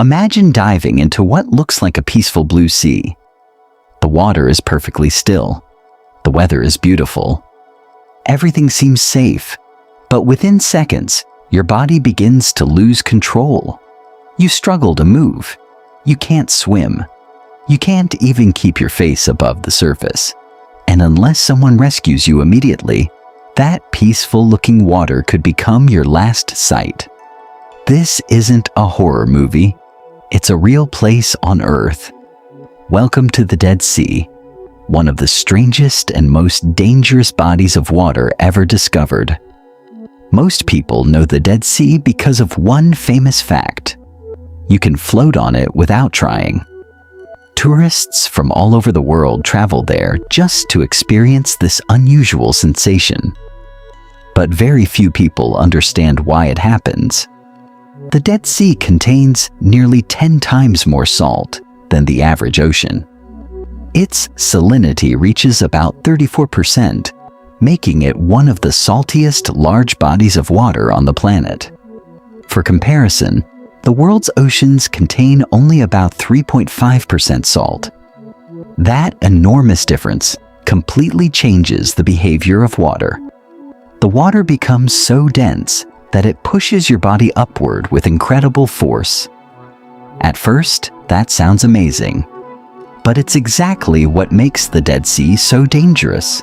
Imagine diving into what looks like a peaceful blue sea. The water is perfectly still. The weather is beautiful. Everything seems safe, but within seconds, your body begins to lose control. You struggle to move. You can't swim. You can't even keep your face above the surface. And unless someone rescues you immediately, that peaceful-looking water could become your last sight. This isn't a horror movie. It's a real place on Earth. Welcome to the Dead Sea, one of the strangest and most dangerous bodies of water ever discovered. Most people know the Dead Sea because of one famous fact. You can float on it without trying. Tourists from all over the world travel there just to experience this unusual sensation. But very few people understand why it happens. The Dead Sea contains nearly 10 times more salt than the average ocean. Its salinity reaches about 34%, making it one of the saltiest large bodies of water on the planet. For comparison, the world's oceans contain only about 3.5% salt. That enormous difference completely changes the behavior of water. The water becomes so dense that it pushes your body upward with incredible force. At first, that sounds amazing, but it's exactly what makes the Dead Sea so dangerous.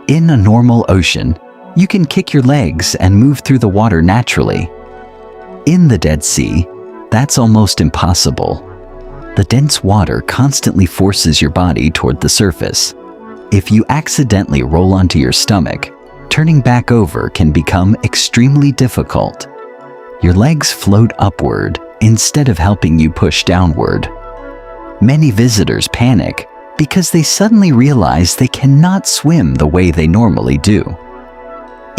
In a normal ocean, you can kick your legs and move through the water naturally. In the Dead Sea, that's almost impossible. The dense water constantly forces your body toward the surface. If you accidentally roll onto your stomach, turning back over can become extremely difficult. Your legs float upward instead of helping you push downward. Many visitors panic because they suddenly realize they cannot swim the way they normally do.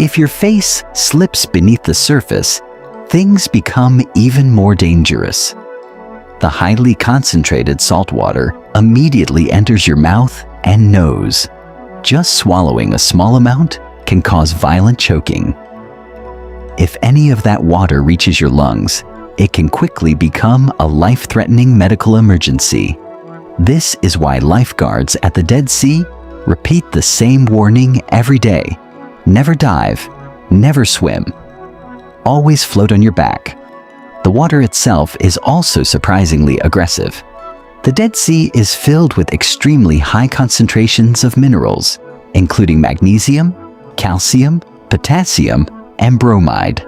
If your face slips beneath the surface, things become even more dangerous. The highly concentrated salt water immediately enters your mouth and nose. Just swallowing a small amount can cause violent choking. If any of that water reaches your lungs, it can quickly become a life-threatening medical emergency. This is why lifeguards at the Dead Sea repeat the same warning every day. Never dive, never swim. Always float on your back. The water itself is also surprisingly aggressive. The Dead Sea is filled with extremely high concentrations of minerals, including magnesium, calcium, potassium, and bromide.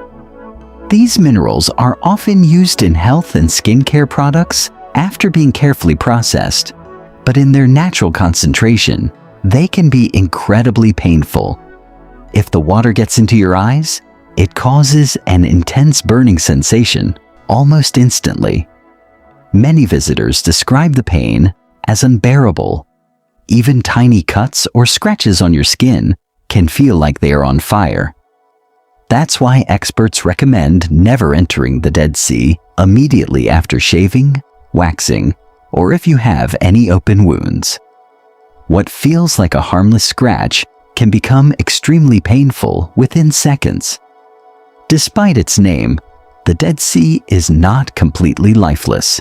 These minerals are often used in health and skincare products after being carefully processed, but in their natural concentration, they can be incredibly painful. If the water gets into your eyes, it causes an intense burning sensation almost instantly. Many visitors describe the pain as unbearable. Even tiny cuts or scratches on your skin can feel like they are on fire. That's why experts recommend never entering the Dead Sea immediately after shaving, waxing, or if you have any open wounds. What feels like a harmless scratch can become extremely painful within seconds. Despite its name, the Dead Sea is not completely lifeless.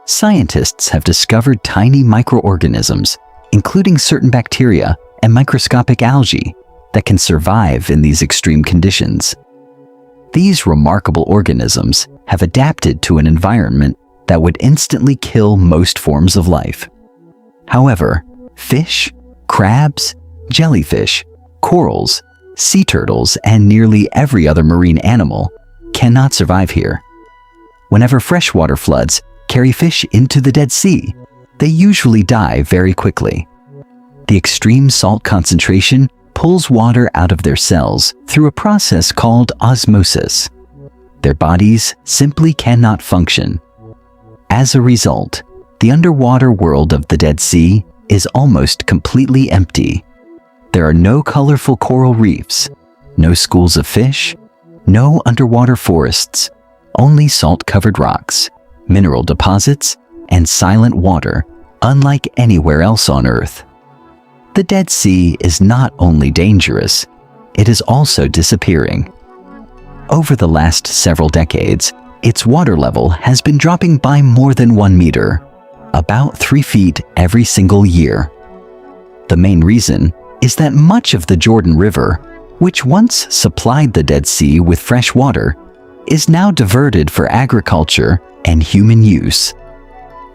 Scientists have discovered tiny microorganisms, including certain bacteria and microscopic algae, that can survive in these extreme conditions. These remarkable organisms have adapted to an environment that would instantly kill most forms of life. However, fish, crabs, jellyfish, corals, sea turtles, and nearly every other marine animal cannot survive here. Whenever freshwater floods carry fish into the Dead Sea, they usually die very quickly. The extreme salt concentration pulls water out of their cells through a process called osmosis. Their bodies simply cannot function. As a result, the underwater world of the Dead Sea is almost completely empty. There are no colorful coral reefs, no schools of fish, no underwater forests, only salt-covered rocks, mineral deposits, and silent water, unlike anywhere else on Earth. The Dead Sea is not only dangerous, it is also disappearing. Over the last several decades, its water level has been dropping by more than 1 meter, about 3 feet every single year. The main reason is that much of the Jordan River, which once supplied the Dead Sea with fresh water, is now diverted for agriculture and human use.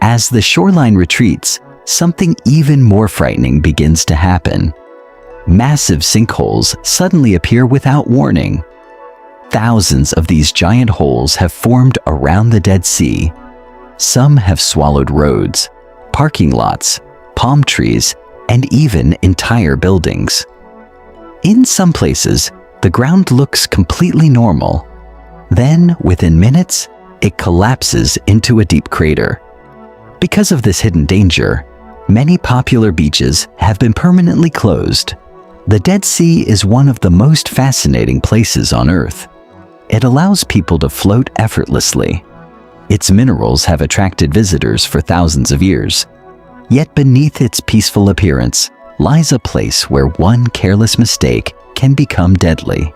As the shoreline retreats, something even more frightening begins to happen. Massive sinkholes suddenly appear without warning. Thousands of these giant holes have formed around the Dead Sea. Some have swallowed roads, parking lots, palm trees, and even entire buildings. In some places, the ground looks completely normal. Then, within minutes, it collapses into a deep crater. Because of this hidden danger, many popular beaches have been permanently closed. The Dead Sea is one of the most fascinating places on Earth. It allows people to float effortlessly. Its minerals have attracted visitors for thousands of years. Yet beneath its peaceful appearance lies a place where one careless mistake can become deadly.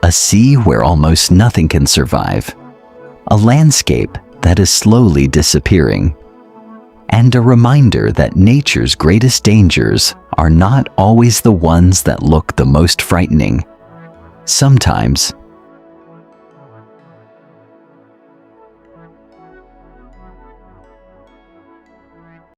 A sea where almost nothing can survive. A landscape that is slowly disappearing. And a reminder that nature's greatest dangers are not always the ones that look the most frightening. Sometimes,